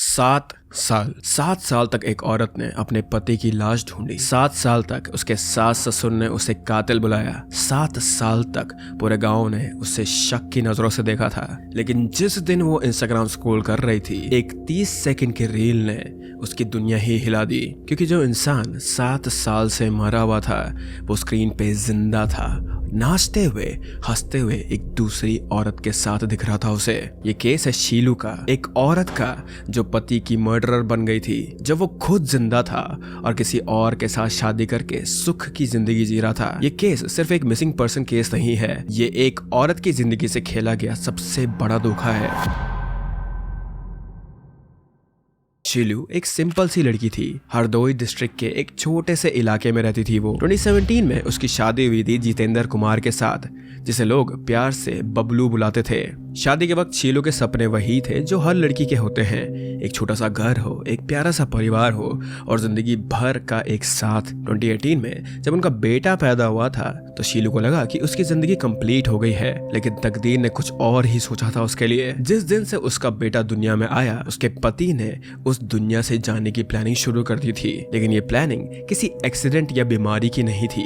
7 साल तक एक औरत ने अपने पति की लाश ढूंढी। 7 साल तक उसके सास ससुर ने उसे कातिल बुलाया। 7 साल तक पूरे गांव ने उसे शक की नजरों से देखा था। लेकिन जिस दिन वो इंस्टाग्राम स्क्रॉल कर रही थी, एक 30 सेकंड की रील ने उसकी दुनिया ही हिला दी। क्योंकि जो इंसान 7 साल से मरा हुआ था वो स्क्रीन पे जिंदा था, नाचते हुए हंसते हुए एक दूसरी औरत के साथ दिख रहा था उसे। ये केस है शीलू का, एक औरत का जो पति की मर्डरर बन गई थी जब वो खुद जिंदा था और किसी और के साथ शादी करके सुख की जिंदगी जी रहा था। ये केस सिर्फ एक मिसिंग पर्सन केस नहीं है, ये एक औरत की जिंदगी से खेला गया सबसे बड़ा धोखा है। शीलू एक सिंपल सी लड़की थी। हरदोई डिस्ट्रिक्ट के एक छोटे से इलाके में रहती थी वो। 2017 में उसकी शादी हुई थी जितेंद्र कुमार के साथ, जिसे लोग प्यार से बबलू बुलाते थे। शादी के वक्त शीलू के सपने वही थे जो हर लड़की के होते हैं, एक छोटा सा घर हो, एक प्यारा सा परिवार हो और जिंदगी भर का एक साथ। 2018 में जब उनका बेटा पैदा हुआ था तो शीलू को लगा कि उसकी जिंदगी कंप्लीट हो गई है, लेकिन तकदीर ने कुछ और ही सोचा था उसके लिए। जिस दिन से उसका बेटा दुनिया में आया, उसके पति ने उस दुनिया से जाने की प्लानिंग शुरू कर दी थी। लेकिन ये प्लानिंग किसी एक्सीडेंट या बीमारी की नहीं थी,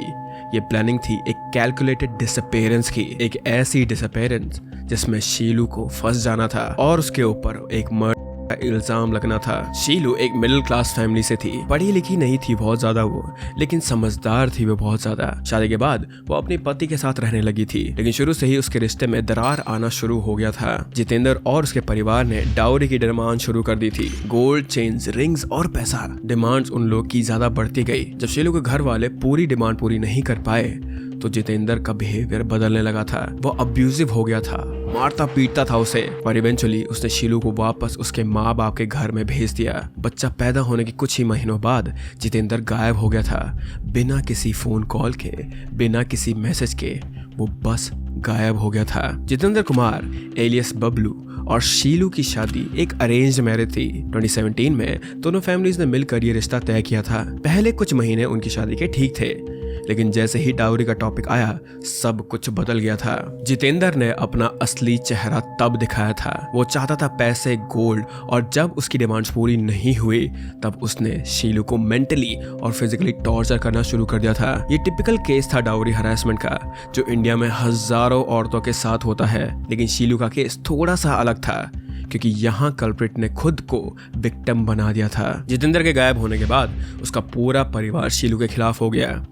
ये प्लानिंग थी एक कैलकुलेटेड डिसअपीयरेंस की, एक ऐसी डिसअपीयरेंस जिसमें शीलू को फंस जाना था और उसके ऊपर एक मर्डर का इल्जाम लगना था। शीलू एक मिडिल क्लास फैमिली से थी, पढ़ी लिखी नहीं थी बहुत ज्यादा वो, लेकिन समझदार थी वो बहुत ज्यादा। शादी के बाद वो अपने पति के साथ रहने लगी थी, लेकिन शुरू से ही उसके रिश्ते में दरार आना शुरू हो गया था। जितेंद्र और उसके परिवार ने डाउरी की डिमांड शुरू कर दी थी। गोल्ड चेन्स, रिंग्स और पैसा। डिमांड्स उन लोग की ज्यादा बढ़ती गई। जब शीलू के घर वाले पूरी डिमांड पूरी नहीं कर पाए तो जितेंद्र का बिहेवियर बदलने लगा था। वो अब्यूजिव हो गया था, मारता पीटता था उसे और इवेंचुअली उसने शीलू को वापस उसके माँ बाप के घर में भेज दिया। बच्चा पैदा होने के कुछ ही महीनों बाद जितेंद्र गायब हो गया था, बिना किसी फोन कॉल के, बिना किसी मैसेज के, वो बस गायब हो गया था। जितेंद्र कुमार एलियस बबलू और शीलू की शादी एक अरेंज मैरिज थी। 2017 में दोनों फैमिलीज ने मिलकर ये रिश्ता तय किया था। पहले कुछ महीने उनकी शादी के ठीक थे, लेकिन जैसे ही डाउरी का टॉपिक आया सब कुछ बदल गया था। जितेंद्र ने अपना असली चेहरा तब दिखाया था। वो चाहता था पैसे, गोल्ड, और जब उसकी डिमांड्स पूरी नहीं हुई तब उसने शीलू को मेंटली और फिजिकली टॉर्चर करना शुरू कर दिया था। ये टिपिकल केस था डाउरी हरासमेंट का, जो इंडिया में हजारों औरतों के साथ होता है। लेकिन शीलू का केस थोड़ा सा अलग था क्योंकि यहाँ कल्प्रिट ने खुद को विक्टिम बना दिया था। जितेंद्र के गायब होने के बाद उसका पूरा परिवार शीलू के खिलाफ हो गया।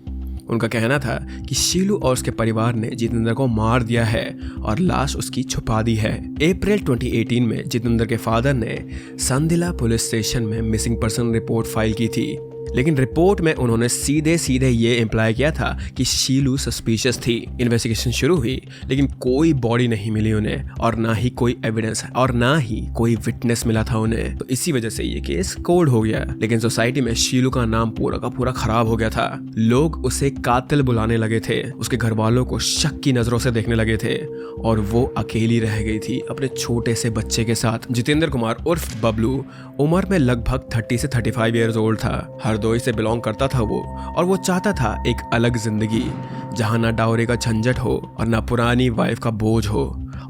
उनका कहना था कि शीलू और उसके परिवार ने जितेंद्र को मार दिया है और लाश उसकी छुपा दी है। अप्रैल 2018 में जितेंद्र के फादर ने संदिला पुलिस स्टेशन में मिसिंग पर्सन रिपोर्ट फाइल की थी, लेकिन रिपोर्ट में उन्होंने सीधे ये इम्प्लाई किया था कि शीलू सस्पिशियस थी। इन्वेस्टिगेशन शुरू हुई लेकिन कोई बॉडी नहीं मिली उन्हें, और ना ही कोई एविडेंस और ना ही कोई विटनेस मिला था उन्हें। तो इसी वजह से ये केस कोल्ड हो गया। लेकिन सोसाइटी में शीलू का नाम पूरा का पूरा खराब हो गया था। लोग उसे कातिल बुलाने लगे थे, उसके घर वालों को शक की नजरों से देखने लगे थे और वो अकेली रह गई थी अपने छोटे से बच्चे के साथ। जितेंद्र कुमार उर्फ बबलू उम्र में लगभग 30 से 35 ईयर्स ओल्ड था। हरदोई से बिलोंग करता था वो, और वो चाहता था एक अलग जिंदगी जहां ना डाउरी का झंझट हो और ना पुरानी वाइफ का बोझ हो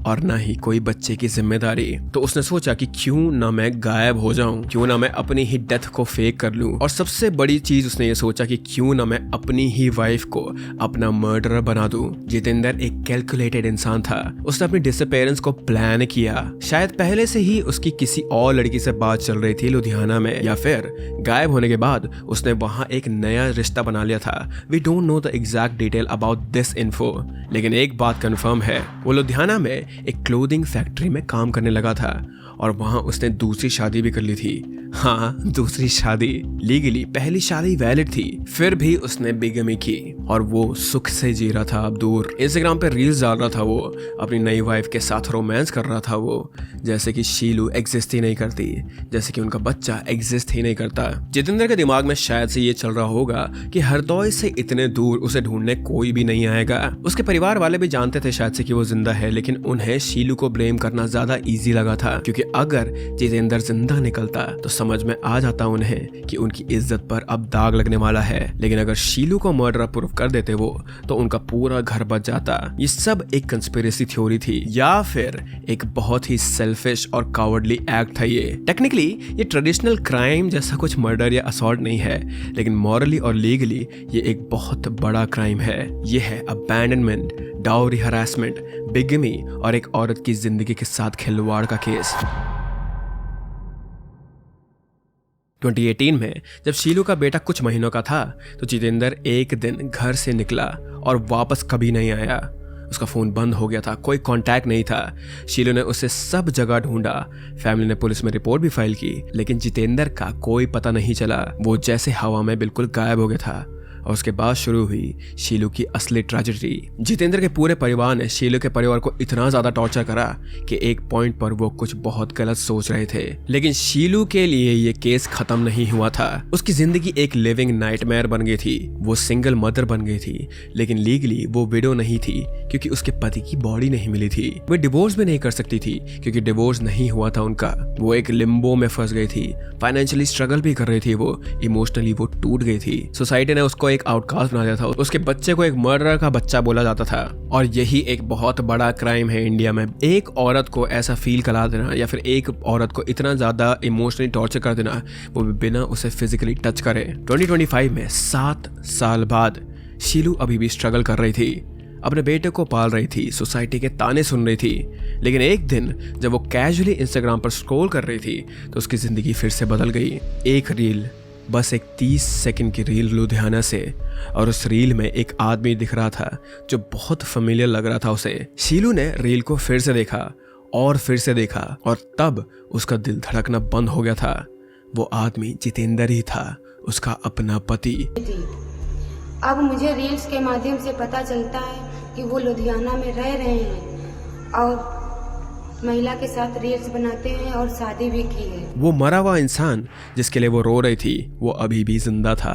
और ना ही कोई बच्चे की जिम्मेदारी। तो उसने सोचा कि क्यों ना मैं गायब हो जाऊं, क्यों ना मैं अपनी ही डेथ को फेक कर लूं, और सबसे बड़ी चीज उसने ये सोचा कि क्यों ना मैं अपनी ही वाइफ को अपना मर्डरर बना दूं। जितेंद्र एक कैलकुलेटेड इंसान था। उसने अपनी डिसअपीयरेंस को प्लान किया। शायद पहले से ही उसकी किसी और लड़की से बात चल रही थी लुधियाना में, या फिर गायब होने के बाद उसने वहां एक नया रिश्ता बना लिया था। We don't know the exact detail about this info, लेकिन एक बात कंफर्म है, वो लुधियाना में एक क्लोथिंग फैक्ट्री में काम करने लगा था और वहां उसने दूसरी शादी भी कर ली थी। हाँ, दूसरी शादी लीगली, पहली शादी वैलिड थी, फिर भी उसने बेगमी की और वो सुख से जी रहा था अब दूर। इंस्टाग्राम पे रील्स डाल रहा था वो, अपनी नई वाइफ के साथ रोमांस कर रहा था वो, जैसे कि शीलू एग्जिस्ट ही नहीं करती, जैसे कि उनका बच्चा एग्जिस्ट ही नहीं करता। जितेंद्र के दिमाग में शायद से ये चल रहा होगा कि हरदोई से इतने दूर उसे ढूंढने कोई भी नहीं आएगा। उसके परिवार वाले भी जानते थे शायद से कि वो जिंदा है, लेकिन उन्हें उन्हें शीलू को ब्लेम करना ज्यादा इजी लगा था, क्योंकि अगर जितेंद्र जिंदा निकलता तो समझ में आ जाता उन्हें कि उनकी इज्जत पर अब दाग लगने वाला है। लेकिन अगर शीलू को मर्डर प्रूफ कर देते वो, तो उनका पूरा घर बच जाता। ये सब एक कंस्पिरेसी थ्योरी थी या फिर एक बहुत ही सेल्फिश और कावर्डली एक्ट था। ये टेक्निकली ये ट्रेडिशनल क्राइम जैसा कुछ मर्डर या असॉल्ट नहीं है, लेकिन मॉरली और लीगली ये एक बहुत बड़ा क्राइम है। ये है अबैंडनमेंट, डाउरी हरासमेंट, बिगमी और एक औरत की जिंदगी के साथ खिलवाड़ का केस। 2018 में जब शीलू का बेटा कुछ महीनों का था तो जितेंद्र एक दिन घर से निकला और वापस कभी नहीं आया। उसका फ़ोन बंद हो गया था, कोई कांटेक्ट नहीं था। शीलू ने उसे सब जगह ढूंढा, फैमिली ने पुलिस में रिपोर्ट भी फाइल की, लेकिन जितेंद्र का कोई पता नहीं चला। वो जैसे हवा में बिल्कुल गायब हो गया था। और उसके बाद शुरू हुई शीलू की असली ट्रेजेडी। जितेंद्र के पूरे परिवार ने शीलू के परिवार को इतना ज्यादा टॉर्चर करा कि एक पॉइंट पर वो कुछ बहुत गलत सोच रहे थे। लेकिन शीलू के लिए ये केस खत्म नहीं हुआ था। उसकी जिंदगी एक लिविंग नाइटमेयर बन गई थी। वो सिंगल मदर बन गई थी, लेकिन लीगली वो विडो नहीं थी, क्योंकि उसके पति की बॉडी नहीं मिली थी। वो डिवोर्स भी नहीं कर सकती थी, क्योंकि डिवोर्स नहीं हुआ था उनका। वो एक लिम्बो में फंस गई थी, फाइनेंशियली स्ट्रगल भी कर रही थी। वो इमोशनली वो टूट गई थी। सोसाइटी ने उसको एक आउटकास्ट बना दिया था। उसके बच्चे को एक मर्डरर का बच्चा बोला जाता था। और यही एक बहुत बड़ा क्राइम है इंडिया में। एक औरत को ऐसा फील करा देना या फिर एक औरत को इतना ज्यादा इमोशनली टॉर्चर कर देना, वो भी बिना उसे फिजिकली टच करे। 2025 में 7 साल बाद शीलू अभी भी स्ट्रगल कर रही थी, अपने बेटे को पाल रही थी, सोसाइटी के ताने सुन रही थी। लेकिन एक दिन जब वो कैजुअली इंस्टाग्राम पर स्क्रॉल कर रही थी तो उसकी जिंदगी फिर से बदल गई। एक रील, बस एक 30 सेकंड की रील लुधियाना से, और उस रील में एक आदमी दिख रहा था जो बहुत फेमिलियर लग रहा था उसे। शीलू ने रील को फिर से देखा और फिर से देखा, और तब उसका दिल धड़कना बंद हो गया था। वो आदमी जितेंद्र ही था, उसका अपना पति। अब मुझे रील्स के माध्यम से पता चलता है कि वो लुधियाना में रह रहे हैं और महिला के साथ रील्स बनाते हैं और शादी भी की है। वो मरा हुआ इंसान जिसके लिए वो रो रही थी, वो अभी भी जिंदा था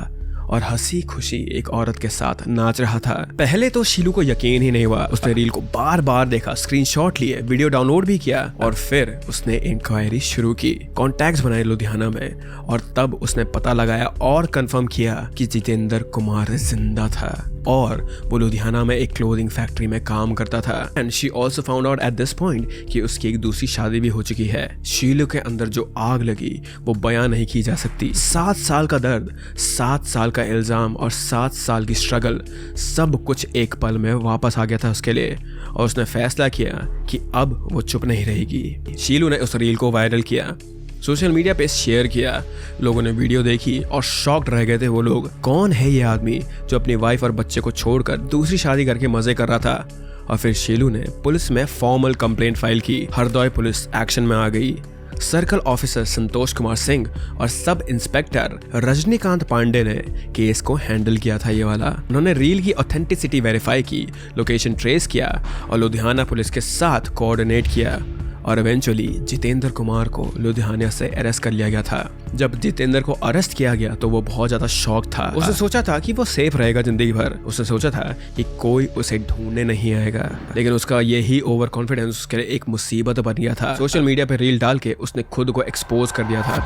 और हंसी खुशी एक औरत के साथ नाच रहा था। पहले तो शीलू को यकीन ही नहीं हुआ। उसने रील को बार बार देखा, स्क्रीनशॉट लिए, वीडियो डाउनलोड भी किया, और फिर उसने इंक्वायरी शुरू की, कॉन्टैक्ट्स बनाए लुधियाना में, और तब उसने पता लगाया और कंफर्म किया कि जितेंद्र कुमार जिंदा था और वो लुधियाना में एक क्लोथिंग फैक्ट्री में काम करता था। And she also found out at this point कि उसकी एक दूसरी शादी भी हो चुकी है। शीलू के अंदर जो आग लगी वो बयां नहीं की जा सकती। 7 साल का दर्द, 7 साल का इल्जाम और 7 साल की स्ट्रगल, सब कुछ एक पल में वापस आ गया था उसके लिए। और उसने फैसला किया कि अब वो चुप नहीं रहेगी। शीलू ने उस रील को वायरल किया, सोशल मीडिया पे शेयर किया। लोगों ने वीडियो देखी और शॉक्ड रह गए थे वो लोग। कौन है ये आदमी जो अपनी वाइफ और बच्चे को छोड़कर दूसरी शादी करके मजे कर रहा था? और फिर शीलू ने पुलिस में फॉर्मल कंप्लेंट फाइल की। हरदोई पुलिस एक्शन में आ गई। सर्कल ऑफिसर संतोष कुमार सिंह और सब इंस्पेक्टर रजनीकांत पांडे ने केस को हैंडल किया था ये वाला। उन्होंने रील की ऑथेंटिसिटी वेरीफाई की, लोकेशन ट्रेस किया और लुधियाना पुलिस के साथ कोऑर्डिनेट किया, और इवेंचुअली जितेंद्र कुमार को लुधियाना से अरेस्ट कर लिया गया था। जब जितेंद्र को अरेस्ट किया गया तो वो बहुत ज्यादा शॉक था। उसने सोचा था कि वो सेफ रहेगा जिंदगी भर। उसने सोचा था कि कोई उसे ढूंढने नहीं आएगा, लेकिन उसका यही ओवर कॉन्फिडेंस उसके लिए एक मुसीबत बन गया था। सोशल मीडिया पे रील डाल के उसने खुद को एक्सपोज कर दिया था।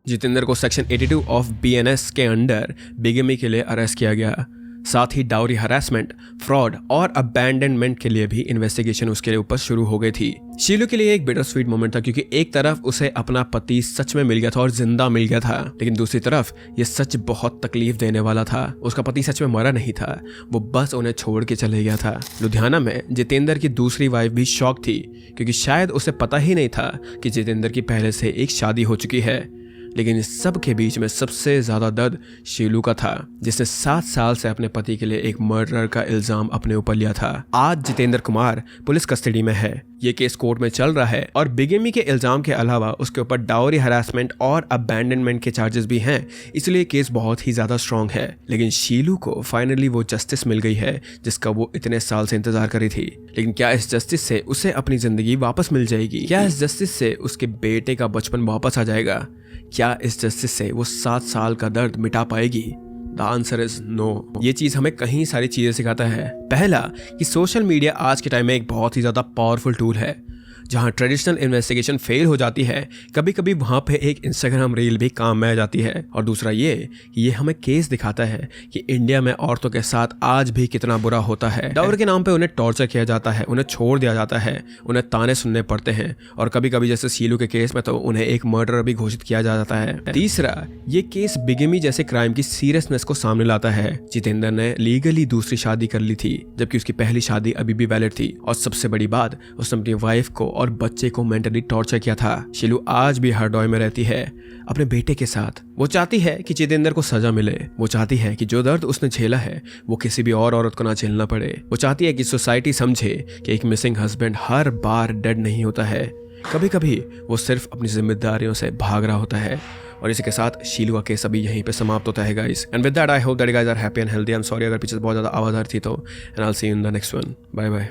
जितेंद्र को सेक्शन 82 ऑफ BNS के अंडर बिगमी के लिए अरेस्ट किया गया। साथ ही डाउरी हरासमेंट, फ्रॉड और अबैंडनमेंट के लिए भी इन्वेस्टिगेशन उसके लिए ऊपर शुरू हो गई थी। शीलू के लिए एक बिटर स्वीट मोमेंट था, क्योंकि एक तरफ उसे अपना पति सच में मिल गया था और जिंदा मिल गया था, लेकिन दूसरी तरफ ये सच बहुत तकलीफ देने वाला था। उसका पति सच में मरा नहीं था, वो बस उन्हें छोड़ के चले गया था। लुधियाना में जितेंद्र की दूसरी वाइफ भी शॉक थी, क्योंकि शायद उसे पता ही नहीं था कि जितेंद्र की पहले से एक शादी हो चुकी है। लेकिन इस सब के बीच में सबसे ज्यादा दर्द शीलू का था, जिसने 7 साल से अपने पति के लिए एक मर्डर का इल्जाम अपने ऊपर लिया था। आज जितेंद्र कुमार पुलिस कस्टडी में है। ये केस कोर्ट में चल रहा है और बिगेमी के इल्जाम के अलावा उसके ऊपर डाउरी हरासमेंट और अबैंडनमेंट के चार्जेस भी हैं, इसलिए केस बहुत ही ज्यादा स्ट्रॉन्ग है। लेकिन शीलू को फाइनली वो जस्टिस मिल गई है जिसका वो इतने साल से इंतजार कर रही थी। लेकिन क्या इस जस्टिस से उसे अपनी जिंदगी वापस मिल जाएगी? क्या इस जस्टिस से उसके बेटे का बचपन वापस आ जाएगा? क्या इस जस्टिस से वो 7 साल का दर्द मिटा पाएगी? The answer is no. ये चीज हमें कई सारी चीजें सिखाता है। पहला कि सोशल मीडिया आज के टाइम में एक बहुत ही ज्यादा पावरफुल टूल है। जहां ट्रेडिशनल इन्वेस्टिगेशन फेल हो जाती है, कभी कभी वहां पे एक इंस्टाग्राम रील भी काम में आ जाती है। और दूसरा ये कि ये हमें केस दिखाता है कि इंडिया में औरतों के साथ आज भी कितना बुरा होता है। डाउर के नाम पे उन्हें टॉर्चर किया जाता है, उन्हें छोड़ दिया जाता है, उन्हें ताने सुनने पड़ते हैं और कभी कभी जैसे शीलू के केस में तो उन्हें एक मर्डर भी घोषित किया जाता है। तीसरा, ये केस बिगेमी जैसे क्राइम की सीरियसनेस को सामने लाता है। जितेंद्र ने लीगली दूसरी शादी कर ली थी जबकि उसकी पहली शादी अभी भी वैलिड थी और सबसे बड़ी बात, उसने अपनी वाइफ को और बच्चे को मेंटली टॉर्चर किया था। शीलू आज भी हरदोई में रहती है अपने बेटे के साथ। वो चाहती है कि जितेंद्र को सजा मिले। वो चाहती है कि जो दर्द उसने झेला है वो किसी भी और औरत को ना झेलना पड़े। वो चाहती है कि सोसाइटी समझे कि एक मिसिंग हस्बैंड हर बार डेड नहीं होता है, कभी कभी वो सिर्फ अपनी जिम्मेदारियों से भाग रहा होता है। और इसी के साथ शीलू का केस अभी यहीं पे समाप्त होता है guys. And with that I hope that you guys are happy and healthy. I am sorry अगर पीछे बहुत ज्यादा आवाज आ रही थी तो, and I will see you in the next one. Bye bye.